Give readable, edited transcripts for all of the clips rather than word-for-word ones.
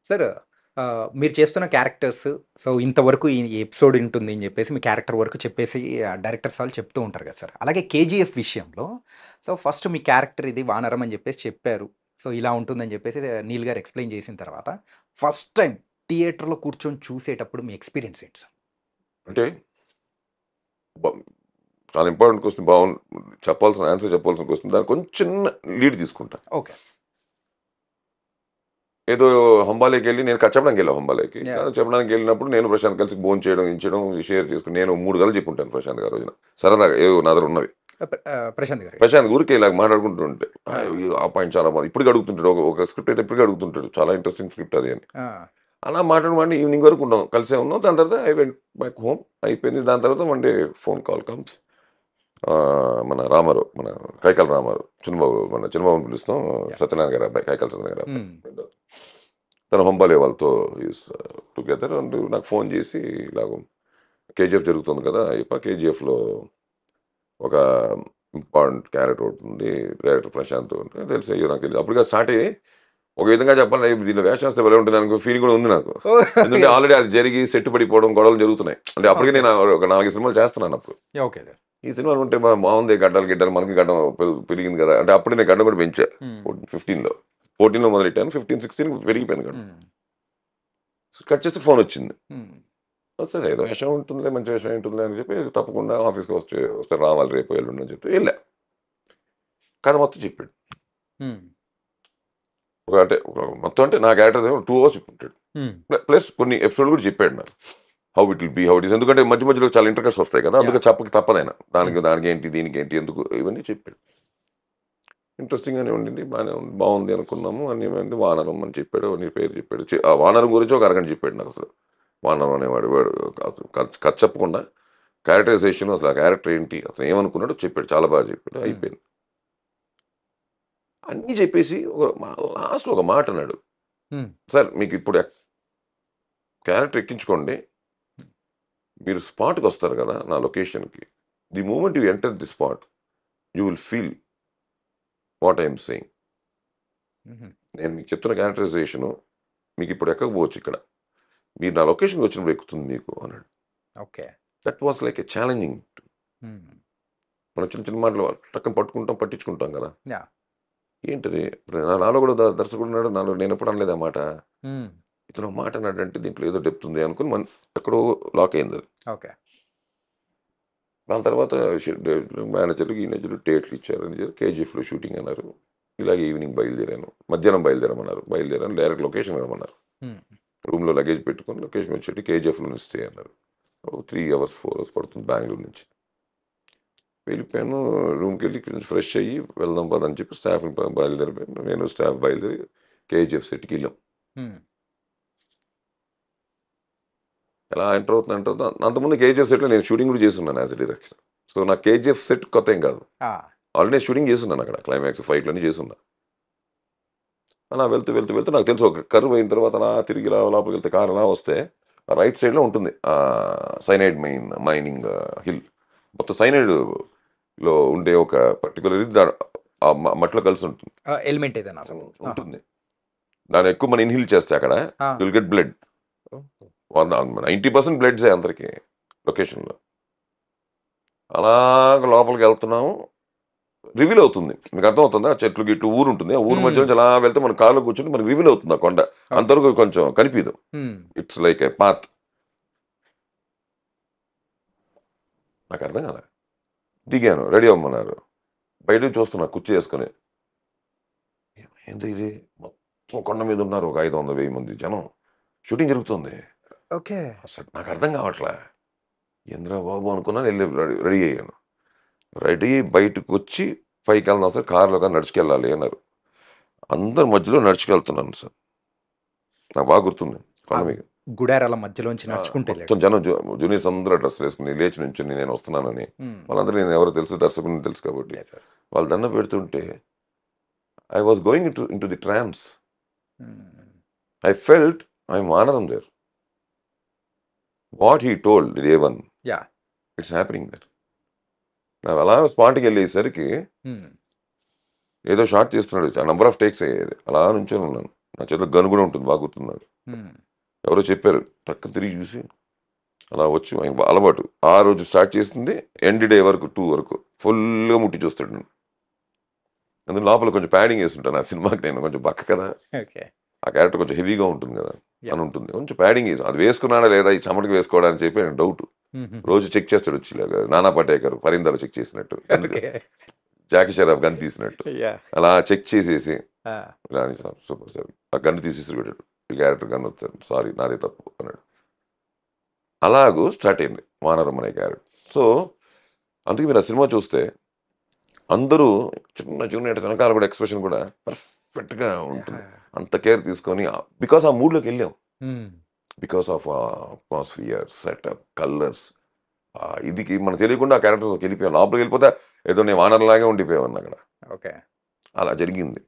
Sir మీరు చేస్తున్న characters so ఇంతవరకు ఈ ఎపిసోడ్ ఉంటుంది అని చెప్పేసి మీ క్యారెక్టర్ వరకు చెప్పేసి డైరెక్టర్స్ వాళ్ళు చెప్తూ ఉంటారు కదా సార్. అలాగే 'కేజీఎఫ్' విషయంలో సో ఫస్ట్ మీ క్యారెక్టర్ ఇది వానరం అని చెప్పేసి చెప్పారు. సో ఇలా ఉంటుందని చెప్పేసి నీల్ గారు ఎక్స్‌ప్లెయిన్ చేసిన తర్వాత ఫస్ట్ టైమ్ థియేటర్‌లో కూర్చొని చూసేటప్పుడు మీ ఎక్స్‌పీరియన్స్ ఏంటి సార్? అంటే బ చాలా ఇంపార్టెంట్ క్వెషన్ ఆన్సర్ చెప్పాల్సిన క్వెషన్ దానికి కొంచెం చిన్న లీడ్ తీసుకుంటా. ఓకే. ఏదో హంబాలేకెళ్ళి నేను చెప్పడానికెళ్ళాం హంబాలేకి. యాహ్! చెప్పడానికి వెళ్ళినప్పుడు నేను ప్రశాంత్ కలిసి భోంచేయడం, షేర్ చేసుకొని నేను 3 కథలు చెప్పుంటాను ప్రశాంత్ గారు రోజున. సరదాగా ఏవో నా దగ్గర ఉన్నవి. ప్రశాంత్ గారు. ప్రశాంత్ ఊరికే ఇలాగ మాట్లాడుకుంటూ ఉంటే ఆ! ఆ పాయింట్ చాలా బాగుంది. ఇప్పటికి అడుగుతుంటాడు. ఒక స్క్రిప్ట్ అయితే ఇప్పటికి అడుగుతుంటాడు. చాలా ఇంట్రెస్టింగ్ స్క్రిప్ట్ అది అని. ఆ! అలా మాట్లాడి ఈవినింగ్ వరకు ఉన్నాం. కలిసే ఉన్నాం. దాని తర్వాత ఐ వెంట్ బ్యాక్ హోమ్. అయిపోయింది. దాని తర్వాత one day phone call comes. మన రామారావు, మన కైకాల రామారావు, చిన్నబాబుని పిలుస్తాం. యాహ్! సత్యనారాయణ గారి అబ్బాయి, కైకాల సత్యనారాయణ గారి హ్మ్. అబ్బాయి. తను హంబాలే వాళ్ళతో ఈస్ టుగెదర్ అండ్ నాకు ఫోన్ చేసి ఇలాగ కేజీఎఫ్ జరుగుతుంది కదా అయ్యప్ప, కేజీఎఫ్లో ఒక ఇంపార్టెంట్ క్యారెక్టర్ ఉంటుంది, డైరెక్టర్ ప్రశాంత్ ఉంటుంది తెలుసు. అయ్యో నాకు తెలియదు అప్పటిగా స్టార్ట్ అయ్యి ఒక విధంగా చెప్పాలి దీనిలో వేషం వస్తే ఎలా ఉంటుంది అనుకో ఫీలింగ్ కూడా ఉంది నాకు. ఎందుకంటే ఆల్రెడీ అది జరిగి సెట్ పడిపోవడం గొడవలు జరుగుతున్నాయి. అంటే అప్పటికే నేను ఒక 4 సినిమాలు చేస్తున్నాను అప్పుడు. ఓకే. ఈ సినిమా ఉంటే బాగుంది, గిడ్డలు మనకి గడ్డం పెరిగింది కదా అంటే అప్పుడే నేను గడ్డం కూడా పెంచా. 15లో 14లో మొదలెట్టాను. 15, 16 పెరిగిపోయాను గడ్డం. కట్ చేస్తే ఫోన్ వచ్చింది. సరే ఏదో విషయం ఉంటుందిలే, మంచి విషయం ఉంటుందిలే అని చెప్పి తప్పకుండా ఆఫీస్కి వస్తే రావాలి రేపు ఎల్లుండి అని చెప్పి వెళ్ళా. కథ మొత్తం చెప్పాడు. మొత్తం అంటే నా క్యారెక్టర్ 2 hours చెప్పుంటాడు. ప్లస్ కొన్ని ఎపిసోడ్ కూడా చెప్పాడు నాకు. How it will be, how it is. ఎందుకంటే మధ్య మధ్యలో చాలా ఇంటర్కట్స్ వస్తాయి కదా, అందుకే చెప్పక తప్పదైనా. దానికి ఏంటి, దీనికి ఏంటి, ఎందుకు, ఇవన్నీ చెప్పాడు. ఇంట్రెస్టింగ్గానే ఉండింది, బాగుంది అనుకున్నాము. అన్ని వానరం అని చెప్పాడు, నీ పేరు చెప్పాడు. ఆ వానరం గురించి ఒక అరగంట చెప్పాడు నాకు. అసలు వానరం అనేవాడు కథ చెప్పకుండా క్యారెక్టరైజేషన్, అసలు ఆ క్యారెక్టర్ ఏంటి, అతను ఏమనుకున్నాడో చెప్పాడు. చాలా బాగా చెప్పాడు. అయిపోయింది. అన్నీ చెప్పేసి లాస్ట్లో ఒక మాట అన్నాడు, సార్ మీకు ఇప్పుడు క్యారెక్టర్ ఎక్కించుకోండి, మీరు స్పాట్కి వస్తారు కదా నా లొకేషన్కి, the moment you enter the spot you will feel what I'm saying. నేను మీకు చెప్తున్న క్యారెక్టరైజేషను మీకు ఇప్పుడు ఎక్కకపోవచ్చు, ఇక్కడ మీరు నా లొకేషన్కి వచ్చినప్పుడు ఎక్కుతుంది మీకు అన్నాడు. Okay. That was like a challenging. మనం చిన్న చిన్న మాటలు టక్కన పట్టించుకుంటాం కదా. ఏంటిది నాలో కూడా దర్శకుడు ఉన్నాడు, నాలో నేను ఎప్పుడు అనలేదు ఆ మాట. ఇతను మాట అన్నాడంటే దీంట్లో ఏదో డెప్త్ ఉంది అనుకుని ఎక్కడో లాక్ అయింది అది. ఓకే. దాని తర్వాత మేనేజర్లు ఈనేజర్లు డేట్లు ఇచ్చారు. కేజీఎఫ్లో షూటింగ్ అన్నారు. ఇలాగే ఈవినింగ్ బయలుదేరాను, మధ్యాహ్నం బయలుదేరాను. డైరెక్ట్ లొకేషన్ రమ్మన్నారు. రూమ్లో లగేజ్ పెట్టుకొని లొకేషన్ వచ్చేటి కేజీఎఫ్లో స్టే అన్నారు. 3 hours 4 hours పడుతుంది బెంగళూరు నుంచి. వెళ్ళిపోయాను. రూమ్కి వెళ్ళి ఫ్రెష్ అయ్యి వెళ్దాం పదని చెప్పి స్టాఫ్ని బయలుదేరిపోయాను. నేను స్టాఫ్ బయలుదేరి కేజీఎఫ్ సెట్కి వెళ్ళాం. ఎలా ఎంటర్ అవుతుంది అంతకుముందు కేజీఎఫ్ సెట్లో నేను షూటింగ్ కూడా చేస్తున్నాను యాజ్ ఎ డైరెక్టర్. సో నాకు కేజీఎఫ్ సెట్ కొత్త ఏం కాదు, ఆల్రెడీ నేను షూటింగ్ చేస్తున్నాను అక్కడ. క్లైమాక్స్ ఫైట్లన్నీ చేస్తున్నా. అలా వెళ్తూ నాకు తెలుసు ఒక కర్వ్ అయిన తర్వాత అలా తిరిగి లోపలికి వెళ్తే కారు అలా వస్తే రైట్ సైడ్లో ఉంటుంది సైనైడ్ మైనింగ్ హిల్. మొత్తం సైనైడ్లో ఉండే ఒక పర్టికులర్ మట్టిలో కలిసి ఉంటుంది ఎలిమెంట్ ఏదైనా ఉంటుంది. దాన్ని ఎక్కువ మనం ఇన్హిల్ చేస్తే అక్కడ విల్ గెట్ బ్లడ్. 90% బ్లడ్సే అందరికి లొకేషన్లో. అలా లోపలికి వెళ్తున్నాము, రివీల్ అవుతుంది. మీకు అర్థమవుతుందా, చెట్లు గిట్లు ఊరు ఉంటుంది, ఆ ఊరు మధ్య నుంచి అలా వెళ్తే మన కార్లో కూర్చుంటే మనకి రివీల్ అవుతుంది ఆ కొండ. అంతవరకు కొంచెం కనిపించదు, ఇట్స్ లైక్ ఏ పాత్. నాకు అర్థం కదా. దిగాను, రెడీ అవ్వమన్నారు. బయట చూస్తున్నా కుర్చీ వేసుకొని, ఏంటి ఇది మొత్తం కొండ మీద ఉన్నారు ఒక 500-1000 మంది జనం, షూటింగ్ జరుగుతుంది. ఓకే. అసలు నాకు అర్థం కావట్లే, ఏంద్రా బాబు అనుకున్నాను. వెళ్ళి రెడీ అయ్యాను. రెడీ బయటకు వచ్చి పైకి వెళ్దాం సార్, కారులో కానీ నడుచుకెళ్ళాలి అన్నారు. అందరి మధ్యలో నడుచుకెళ్తున్నాను సార్. నాకు బాగా గుర్తుంది. కొండ మీద గుడారాల మధ్యలోంచి నడుచుకుంటే మొత్తం జనం, జూనియర్స్ అందరూ డ్రెస్ వేసుకుని లేచి నుంచి నేను వస్తున్నానని. వాళ్ళందరూ నేను ఎవరో తెలుసు, దర్శకుని తెలుసు కాబట్టి వాళ్ళు దండం పెడుతుంటే I was going into the trance. I felt I'm వానరం there. What he told day one, it's happening there. నాకు అలా స్పాట్కి వెళ్ళేసరికి ఏదో షార్ట్ చేస్తున్నాడు, నంబర్ ఆఫ్ టేక్స్ అయ్యేది. అలా నుంచొని ఉన్నాను. నా చేతిలో గన్ కూడా ఉంటుంది, బాగా గుర్తుంది నాకు. ఎవరో చెప్పారు, టక్కన తిరిగి చూసి అలా వచ్చి ఆయన అలవాటు. ఆ రోజు స్టార్ట్ చేసింది ఎండ్ డే వరకు 2 వరకు ఫుల్గా ముట్టి చూస్తాడు నేను. అందులో లోపల కొంచెం ప్యాడింగ్ వేస్తుంటాను ఆ సినిమాకి, నేను కొంచెం బక్క కదా, ఓకే. ఆ క్యారెక్టర్ కొంచెం హెవీగా ఉంటుంది కదా అని ఉంటుంది, కొంచెం ప్యాడింగ్ వేసి అది వేసుకున్నాడా లేదా ఈ చెమటకి వేసుకోవడానికి చెప్పి ఆయన డౌట్. రోజు చెక్ చేస్తాడు వచ్చి, ఇలాగా నానా పటేకర్ పరిందర చెక్ చేసినట్టు, జాకీ షరాఫ్ గన్ తీసినట్టు అలా చెక్ చేసేసి ఇలా సూపర్ సార్ ఆ గన్ను తీసేసి పెట్టాడు, ఈ క్యారెక్టర్ గన్ వస్తాడు, సారీ నాదే తప్పు అన్నాడు. అలాగూ స్టార్ట్ అయింది వానరం అనే క్యారెక్టర్. సో అందుకే మీరు ఆ సినిమా చూస్తే అందరూ చిన్న జూనియర్ వెనకాల కూడా ఎక్స్ప్రెషన్ కూడా పర్ఫెక్ట్గా ఉంటుంది, అంత కేర్ తీసుకొని, బికాస్ ఆ మూడ్లోకి వెళ్ళాం, because of atmosphere setup colours. ఇది మనకు తెలియకుండా ఆ క్యారెక్టర్స్ వెళ్ళిపోయాం, లోపలికి వెళ్ళిపోతే ఏదో నేను వానర్లాగే ఉండిపోయాను అక్కడ. ఓకే, అలా జరిగింది.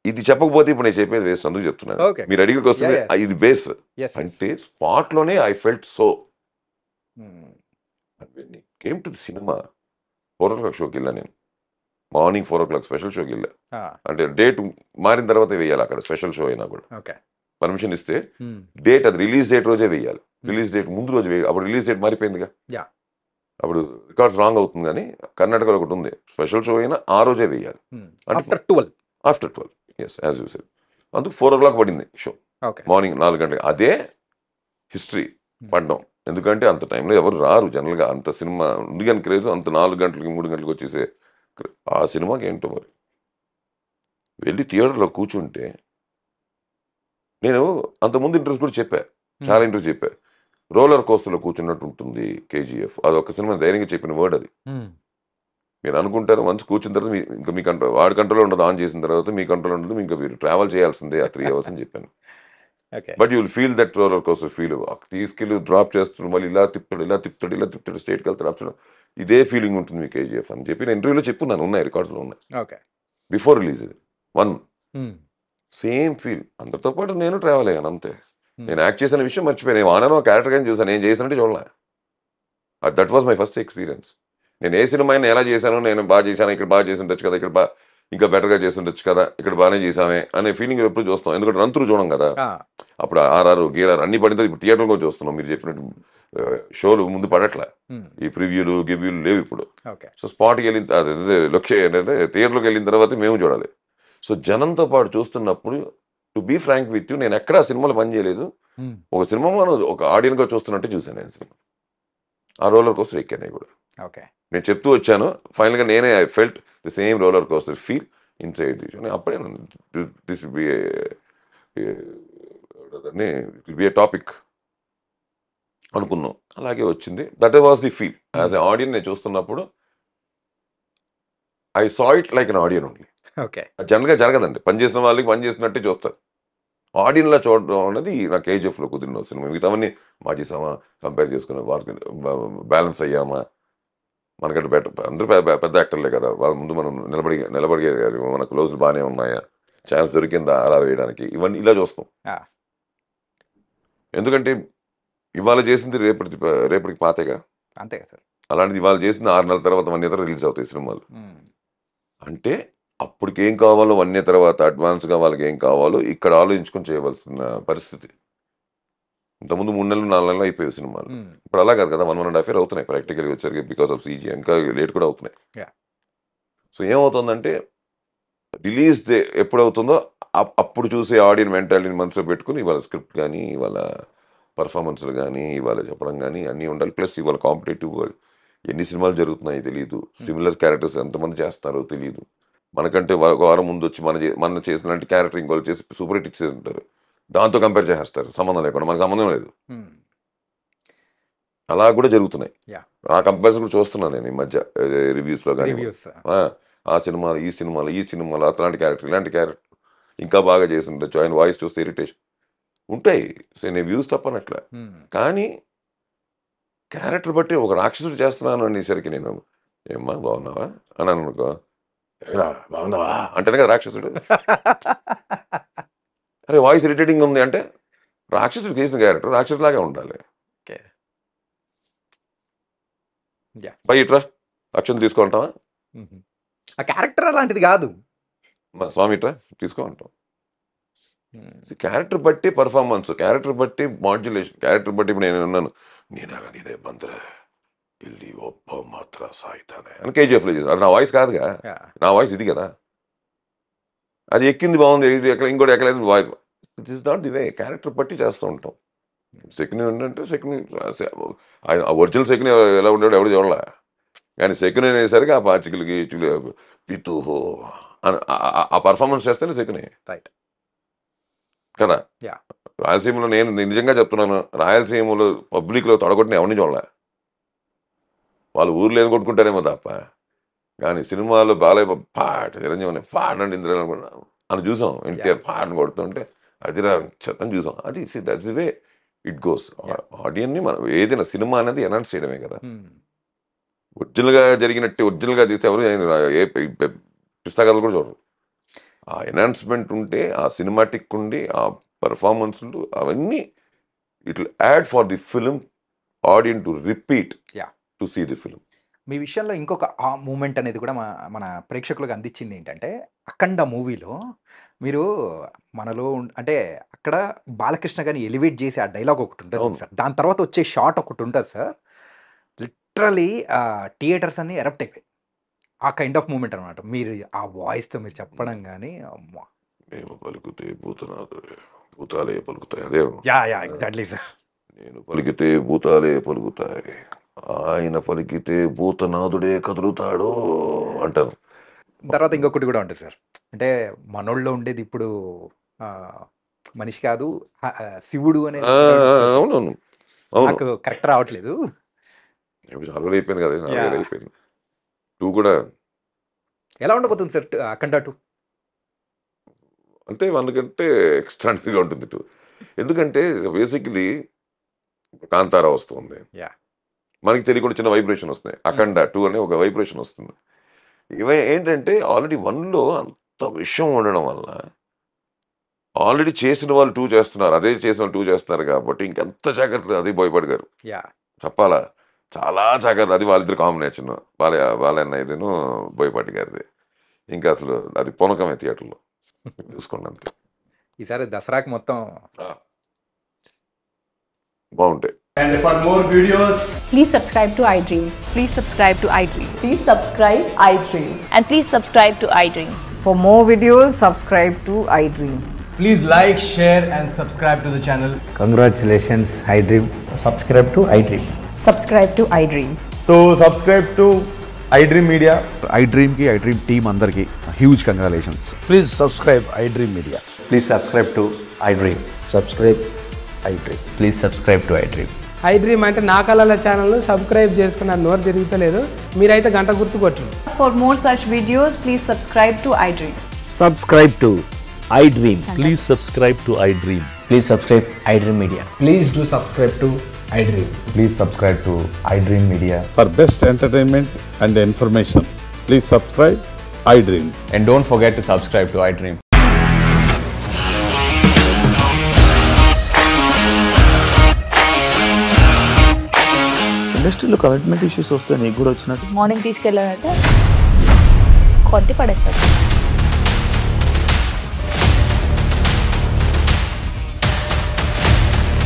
ఇది చెప్పకపోతే ఇప్పుడు నేను చెప్పేది వేస్ట్, అందుకు చెప్తున్నాను. మీరు అడిగికి వస్తుంది ఇది బేస్ అంటే స్పాట్లోనే I felt so. Came to cinema 4 o'clock షోకి వెళ్ళా నేను, మార్నింగ్ 4 o'clock స్పెషల్ షోకి వెళ్ళా. అంటే డేట్ మారిన తర్వాత వేయాలి అక్కడ, స్పెషల్ షో అయినా కూడా పర్మిషన్ ఇస్తే డేట్ అది రిలీజ్ డేట్ రోజే వేయాలి, రిలీజ్ డేట్ ముందు రోజు వేయాలి. అప్పుడు రిలీజ్ డేట్ మారిపోయిందిగా, అప్పుడు రికార్డ్స్ రాంగ్ అవుతుంది. కానీ కర్ణాటకలో ఒకటి ఉంది, స్పెషల్ షో అయినా ఆ రోజే వేయాలి, after 12 yes as you said. అందుకు 4 o'clock పడింది షో, మార్నింగ్ 4 గంటలకు. అదే హిస్టరీ పడ్డం, ఎందుకంటే అంత టైంలో ఎవరు రారు జనరల్గా, అంత సినిమా ఉంది కానీ క్రేజ్, అంత 4 గంటలకి 3 గంటలకు వచ్చేసే ఆ సినిమాకి ఏంటో మరి. వెళ్ళి థియేటర్లో కూర్చుంటే నేను అంతకుముందు ఇంటర్వ్యూస్ కూడా చెప్పా, చాలా ఇంటర్వ్యూస్ చెప్పా, రోలర్ కోస్టర్లో కూర్చున్నట్టు ఉంటుంది కేజీఎఫ్. అది ఒక సినిమా ధైర్యంగా చెప్పిన వర్డ్ అది. మీరు అనుకుంటారు వన్స్ కూర్చున్న తర్వాత ఇంకా మీ కంట్రోల్, వాడి కంట్రోల్ ఉండదు, ఆన్ చేసిన తర్వాత మీ కంట్రోల్ ఉండదు, ఇంకా మీరు ట్రావెల్ చేయాల్సిందే ఆ 3 hours అని చెప్పాను. But you will feel that roller coaster feel. తీసుకెళ్ళి డ్రాప్ చేస్తున్నాడు, మళ్ళీ ఇలా తిప్పుతాడు ఇలా తిప్పుతాడు ఇలా తిప్పుతాడు, స్టేట్కి వెళ్తాడు ఆప్షన్, ఇదే ఫీలింగ్ ఉంటుంది మీ కేజీఎఫ్ అని చెప్పి నేను ఇంటర్వ్యూలో చెప్పున్నాను, ఉన్నాయి రికార్డ్స్లో ఉన్నాయి. బిఫోర్ రిలీజ్ ఇది 1 సేమ్ ఫీల్. అందరితో పాటు నేను ట్రావెల్ అయ్యాను అంతే. నేను యాక్ట్ చేసిన విషయం మర్చిపోయాను, నేను ఆనను క్యారెక్టర్ కానీ చూసాను, నేను చేసినట్టు చూడలే. That was my first experience. నేను ఏ సినిమా అయినా ఎలా చేశాను, నేను బాగా చేశాను, ఇక్కడ బాగా చేసి ఉండొచ్చు కదా, ఇక్కడ ఇంకా బెటర్గా చేసి ఉండొచ్చు కదా, ఇక్కడ బాగానే చేసామే అనే ఫీలింగ్ ఎప్పుడు చూస్తాం, ఎందుకంటే రంతులు చూడం కదా. అప్పుడు ఆర్ఆర్ గీఆర్ అన్ని పడిన ఇప్పుడు థియేటర్లో కూడా చూస్తున్నాం. మీరు చెప్పినట్టు షోలు ముందు పడట్లే, ఈ ప్రివ్యూలు గివ్యూలు లేవు ఇప్పుడు. సో స్పాట్కి వెళ్ళిన థియేటర్లోకి వెళ్ళిన తర్వాత మేము చూడాలి. సో జనంతో పాటు చూస్తున్నప్పుడు to be frank with you, నేను ఎక్కడ సినిమాలో పని చేయలేదు, ఒక సినిమా మనం ఒక ఆడియన్గా చూస్తున్నట్టే చూసాను నేను సినిమా. ఆ రోలర్ కోస్టర్ ఎక్కాను కూడా, నేను చెప్తూ వచ్చాను. ఫైనల్గా నేనే I felt the same roller coaster feel inside this. అప్పుడే this will be a topic అనుకున్నాం, అలాగే వచ్చింది. That was the feel as a audience. నేను చూస్తున్నప్పుడు I saw it like an audience only. జనరల్గా జరగదండి, పనిచేసిన వాళ్ళకి పని చేసినట్టే చూస్తారు, ఆడియన్లా చూడడం అనేది నాకు కేజీఎఫ్లో కుదిరిన సినిమా. మిగతావన్నీ మా చేసామా, కంపేర్ చేసుకున్నాం, వాళ్ళకి బ్యాలెన్స్ అయ్యామా, మనకంటే బెటర్, అందరూ పెద్ద యాక్టర్లే కదా, వాళ్ళ ముందు మనం నిలబడి మన క్లోజ్లు బాగానే ఉన్నాయా, ఛాన్స్ దొరికిందా అలా వేయడానికి, ఇవన్నీ ఇలా చూస్తాం. ఎందుకంటే ఇవాళ చేసింది రేపటికి పాతేగా, అంతే కదా సార్. అలాంటిది ఇవాళ చేసింది 6 నెలల తర్వాత 1 year రిలీజ్ అవుతాయి సినిమాలు. అంటే అప్పటికి ఏం కావాలో 1 year తర్వాత అడ్వాన్స్గా వాళ్ళకి ఏం కావాలో ఇక్కడ ఆలోచించుకొని చేయవలసిన పరిస్థితి. ఇంతకుముందు 3 నెలలు 4 నెలలు అయిపోయాయి సినిమాలు. ఇప్పుడు అలా కాదు కదా, 1.5 year అవుతున్నాయి ప్రాక్టికల్గా వచ్చరికి, బికాస్ ఆఫ్ సీజీ ఇంకా లేట్ కూడా అవుతున్నాయి. సో ఏమవుతుందంటే రిలీజ్ డే ఎప్పుడవుతుందో అప్పుడు చూసే ఆడియన్ మెంటాలిటీని మనసులో పెట్టుకుని ఇవాళ స్క్రిప్ట్ కానీ, ఇవాళ పర్ఫార్మెన్స్లు కానీ, ఇవాళ చెప్పడం కానీ అన్నీ ఉండాలి. ప్లస్ ఇవాళ కాంపిటేటివ్ వరల్డ్, ఎన్ని సినిమాలు జరుగుతున్నాయో తెలియదు, సిమిలర్ క్యారెక్టర్స్ ఎంతమంది చేస్తున్నారో తెలియదు. మనకంటే ఒక వారం ముందు వచ్చి మన చేసినట్టు క్యారెక్టర్ ఇంకోళ్ళు చేసి సూపర్ హిట్ ఇచ్చేసి ఉంటారు, దాంతో కంపేర్ చేసేస్తారు సంబంధం లేకుండా, మనకు సంబంధం లేదు. అలా కూడా జరుగుతున్నాయి. ఆ కంపారిజన్ కూడా చూస్తున్నాను నేను ఈ మధ్య రివ్యూస్లో కానీ, ఆ సినిమాలు ఈ సినిమాలు అట్లాంటి క్యారెక్టర్ ఇలాంటి క్యారెక్టర్ ఇంకా బాగా చేసి ఉండొచ్చు, ఆయన వాయిస్ చూస్తే ఇరిటేషన్ ఉంటాయి. సో నేను వ్యూస్ తప్పనట్లా, కానీ క్యారెక్టర్ బట్టి ఒక రాక్షసుడు చేస్తున్నాను అనేసరికి నేను ఏమ్మా బాగున్నావా అని అనుకో, బాగున్నావా అంటేనే కదా రాక్షసుడు. అరే వాయిస్ ఇరిటేటింగ్ ఉంది అంటే రాక్షసుడు చేసిన క్యారెక్టర్ రాక్షసులాగే ఉండాలి. బయట అక్షం తీసుకుంటావా, ఆ క్యారెక్టర్ అలాంటిది కాదు, స్వామి ఇట్రా తీసుకో అంటాం. క్యారెక్టర్ బట్టి పర్ఫార్మెన్స్, క్యారెక్టర్ బట్టి మాడ్యులేషన్, క్యారెక్టర్ బట్టి ఇప్పుడు నేను ఉన్నాను నేనే బంద్ర ఇల్లి ఒప్ప మాత్ర సాయితానే అని కేజీఎఫ్లో చేశాను. అది నా వాయిస్ కాదుగా, నా వాయిస్ ఇది కదా. అది ఎక్కింది బాగుంది, ఇది ఎక్కడ ఇంకోటి ఎక్కలేదు voice. It is not the way. Character బట్టి చేస్తూ ఉంటాం. శకుని ఏంటంటే శకుని ఒరిజినల్ శకుని ఎలా ఉండేవాడు ఎవడు చూడలే, కానీ శకుని అనేసరికి ఆ పార్టికలకి పితుహో అని ఆ పర్ఫార్మెన్స్ చేస్తేనే శకుని కదా. రాయలసీమలో నేను నిజంగా చెప్తున్నాను, రాయలసీమలో పబ్లిక్లో తొడగొట్టిన ఎవరిని చూడలే. వాళ్ళు ఊర్లో ఏం కొట్టుకుంటారేమో తప్ప, కానీ సినిమాలో బాలయ్య పాట చిరంజీవి పాట అంటే ఇంద్ర అని చూసాం. ఎన్టీఆర్ పాటను కొడుతుంటే అది చెత్తని చూసాం. అది that's the way it goes. ఆడియన్ని మనం ఏదైనా సినిమా అనేది ఎన్హాన్స్ చేయడమే కదా. ఒరిజినల్గా జరిగినట్టు ఒరిజినల్గా తీస్తే ఎవరు ఏ పుస్తకాలు కూడా చూడరు. ఆ ఎన్హాన్స్మెంట్ ఉంటే, ఆ సినిమాటిక్ ఉండి, ఆ పర్ఫార్మెన్స్లు అవన్నీ it will add for the film audience to repeat to see the film. మీ విషయంలో ఇంకొక ఆ మూమెంట్ అనేది కూడా మన ప్రేక్షకులకు అందించింది ఏంటంటే, అఖండ మూవీలో మీరు మనలో అంటే అక్కడ బాలకృష్ణ గారిని ఎలివేట్ చేసి ఆ డైలాగ్ ఒకటి ఉంటుంది సార్. దాని తర్వాత వచ్చే షాట్ ఒకటి ఉంటుంది సార్. లిటరలీ థియేటర్స్ అన్ని ఎరప్ట్ అయిపోయి ఆ కైండ్ ఆఫ్ మూమెంట్ అనమాట. మీరు ఆ వాయిస్తో మీరు చెప్పడం కానీ అమ్మా మేము పలుకుతే భూతాలే పలుకుతాయి. అదే ఎగ్జాక్ట్లీ సార్. నేను పలికితే భూతాలే పలుకుతాయి, ఆయన పలికితే భూతనాథుడే కదులుతాడు అంటారు. తర్వాత ఇంకొకటి కూడా ఉంటుంది సార్, అంటే మనోళ్ళలో ఉండేది ఇప్పుడు మనిషి కాదు శివుడు అనేది. అవునవును, నాకు కరెక్ట్ రావట్లేదు. చాలా అయిపోయింది కదా, అయిపోయింది. 2 కూడా ఎలా ఉండబోతుంది సార్ అఖండ 2? అంటే 1 కంటే ఎక్స్ట్రాడినరీగా ఉంటుంది 2. ఎందుకంటే బేసిక్లీ కాంతారా వస్తుంది, మనకి తెలియకుండా చిన్న వైబ్రేషన్ వస్తున్నాయి. అఖండ 2 అనే ఒక వైబ్రేషన్ వస్తుంది. ఇవి ఏంటంటే ఆల్రెడీ 1లో అంత విషయం ఉండడం వల్ల ఆల్రెడీ చేసిన వాళ్ళు 2 చేస్తున్నారు, అదే చేసిన వాళ్ళు 2 చేస్తున్నారు కాబట్టి ఇంకెంత జాగ్రత్త. అది బోయపాటి గారు చెప్పాలా, చాలా జాగ్రత్త. అది వాళ్ళిద్దరు కాంబినేషన్, వాళ్ళన్న ఇదేను బోయపాటి గారిది. ఇంకా అసలు అది పూనకమే థియేటర్లో చూసుకోండి అంతే. ఈసారి దసరాకి మొత్తం బాగుంటాయి. And for more videos, please subscribe to iDream. Please subscribe to iDream. Please subscribe iDream. And please subscribe to iDream. For more videos, subscribe to iDream. please like, share and subscribe to the channel. Congratulations, iDream. Subscribe to iDream. Subscribe to iDream. So subscribe to iDream Media. iDream ki iDream team andarki huge congratulations. Please subscribe iDream Media. Please subscribe to iDream. Subscribe iDream. Please subscribe to iDream. iDream అంటే నా కళల channel subscribe చేసుకున్న నోరు తిరుగుతలేదు, మీరైతే గంట గుర్తు కొట్టండి. For more such videos, please subscribe to iDream. Subscribe to iDream. Please subscribe to iDream. Please subscribe iDream Media. Please do subscribe to iDream. Please subscribe to iDream Media. For best entertainment and information, please subscribe iDream. And don't forget to subscribe to iDream. ఇండస్ట్రీలో commitment issues వస్తే నీకు కూడా వచ్చినట్టు morning తీసుకెళ్ళాలంటే కొట్టి పడేస్తారు.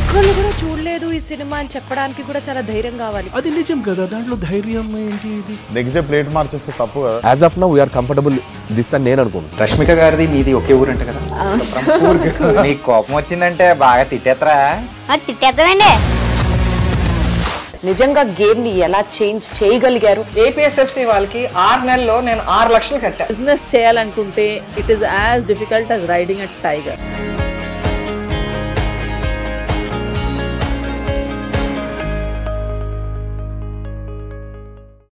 ఒక్కళ్ళు కూడా చూడలేదు ఈ సినిమా అని చెప్పడానికి కూడా చాలా ధైర్యం కావాలి. అది నిజం కదా, దాంట్లో ధైర్యం ఏంటి? ఇది నెక్స్ట్ డే ప్లేట్ మార్చేస్తే తప్పు కదా. As of now we are comfortable this అని నేను అనుకుంటున్నాను. రష్మిక గారిది మీది ఒకే ఊరు అంటే కదా. నీకు కోపం వచ్చిందంటే బాగా తిట్టేత్తరా? తిట్టేద్దామండి. నిజంగా గేమ్ ని ఎలా చేంజ్ చేయగలిగారు? APSFC వాళ్ళకి 6 నెలల్లో నేను 6 లక్షలు కట్టా. బిజినెస్ చేయాలనుకుంటే it is as difficult as riding a tiger.